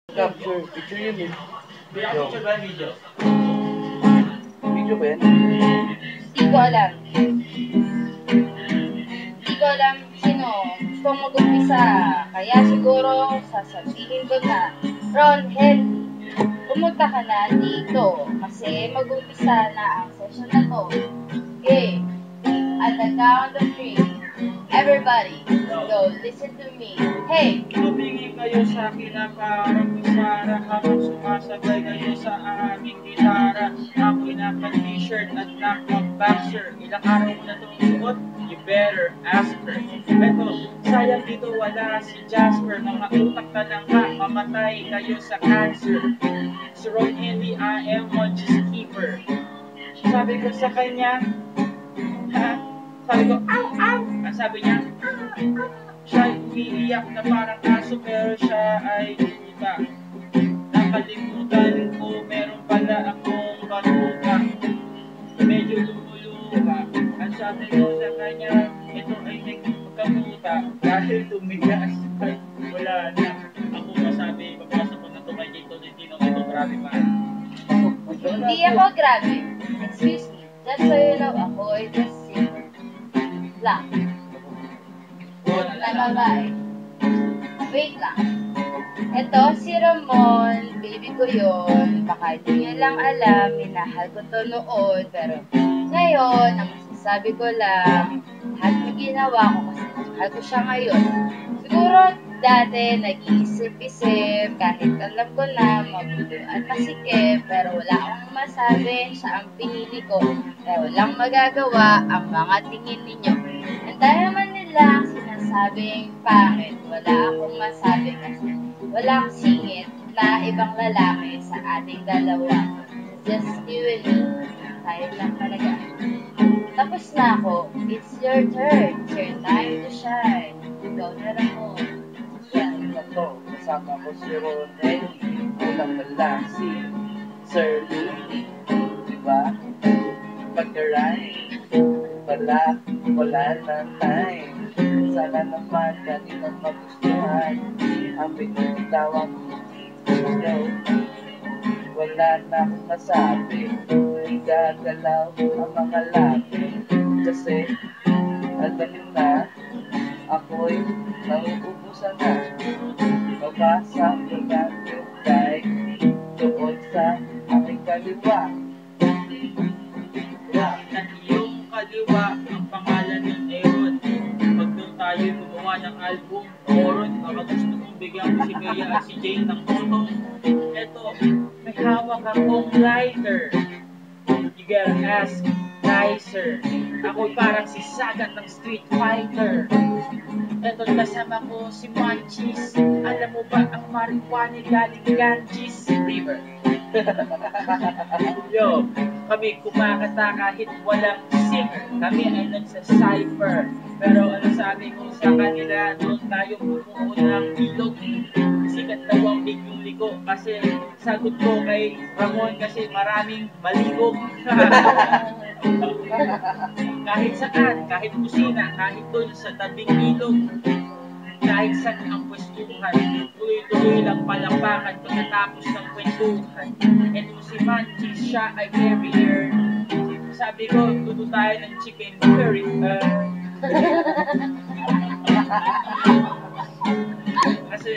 Capture, picture yun eh. Kaya picture ba video? Video ba yan? Di ko alam. Di ko alam sino gusto mag-umpisa. Kaya siguro sasabihin ko na, Ron, Henry, pumunta ka na dito. Kasi mag-umpisa na ang session na to. Okay. At the count of 3, everybody, go listen to me. Hey! Tumingin kayo sa akin na parang Sara habang sumasabay kayo sa aming gitara. Ako'y naka-t-shirt at naka-boxer. Ilang araw mo na itong suot, you better ask her. Eto, sayang dito wala si Jasper. Mga utak ka lang ka, mamatay kayo sa cancer. Si Ron Henry, I am one just keeper. Sabi ko sa kanya, ha? Sabi ko, ow, ow! Ang sabi niya, siya umiiyak na parang aso pero siya ay puta. Nakalimutan ko meron pala akong batuta. Medyo lumuluha. Ang sabi ko sa kanya, ito ay nagkamuta. Dahil tumigas ay wala na. Ako masabi, papasok ko na ito kay Jay Tolentino. Ito grabe ba? Hindi ako grabe. Excuse me. Just so you know, ako ay just singer. Lang. Na babae. Wait lang. Ito si Ramon, baby ko yun. Baka di niya lang alam, minahal ko to noon. Pero ngayon, ang masasabi ko lang, lahat ng ginawa ko kasi mahal ko siya ngayon. Siguro dati nag-iisip-isip, kahit alam ko na magulo at masikip. Pero wala akong masabi, siya ang pinili ko. Kaya walang magagawa ang mga tingin ninyo. Ang dahil naman nila ang sinasabing pangit, wala akong masabi kasi walang singit na ibang lalaki sa ating dalawa. Just you and me. Tayo lang talaga. Tapos na ako. It's your turn. It's your time to shine. Ikaw na lang mo. Yan na to. Kasama ko si Ron Henry. Kulang na lang si Sir Louie. Diba? Pagka-rhyme. Wala na time. Sana naman kanina magustuhan. Ang pinagtawang yo. Wala na akong masabi. Igagalaw ang mga labi. Kasi alam na ako'y nauubusan na. Babasa ko lang yung guide doon sa aking kaliwa. Sa iyong kaliwa ang pangalan ng Aaron. Pag doon tayo gumawa ng album, Oron, baka gusto kong bigyan si Bea at si Jane ng photo. Eto, may hawak akong lighter. You gotta ask nicer. Ako'y parang si Sagat ng Street Fighter. Eto, kasama ko si Manchis. Alam mo ba ang marijuana galing Ganges River? Yo, kami kumakanta kahit walang singer. Kami ay nagsa-cypher. Pero ano sabi ko sa kanila, doon tayo bumuo ng ilog. Sikat daw ang bigyong liko. Kasi sagot ko kay Ramon kasi maraming maligog. Kahit saan, kahit kusina, kahit doon sa tabing ilog. Kahit saan ang pwestuhan, tuloy-tuloy lang palakpakan pagkatapos ng kwentuhan. And kung si Manchis, siya ay carrier. Sabi ko, tuto tayo ng chicken curry. Kasi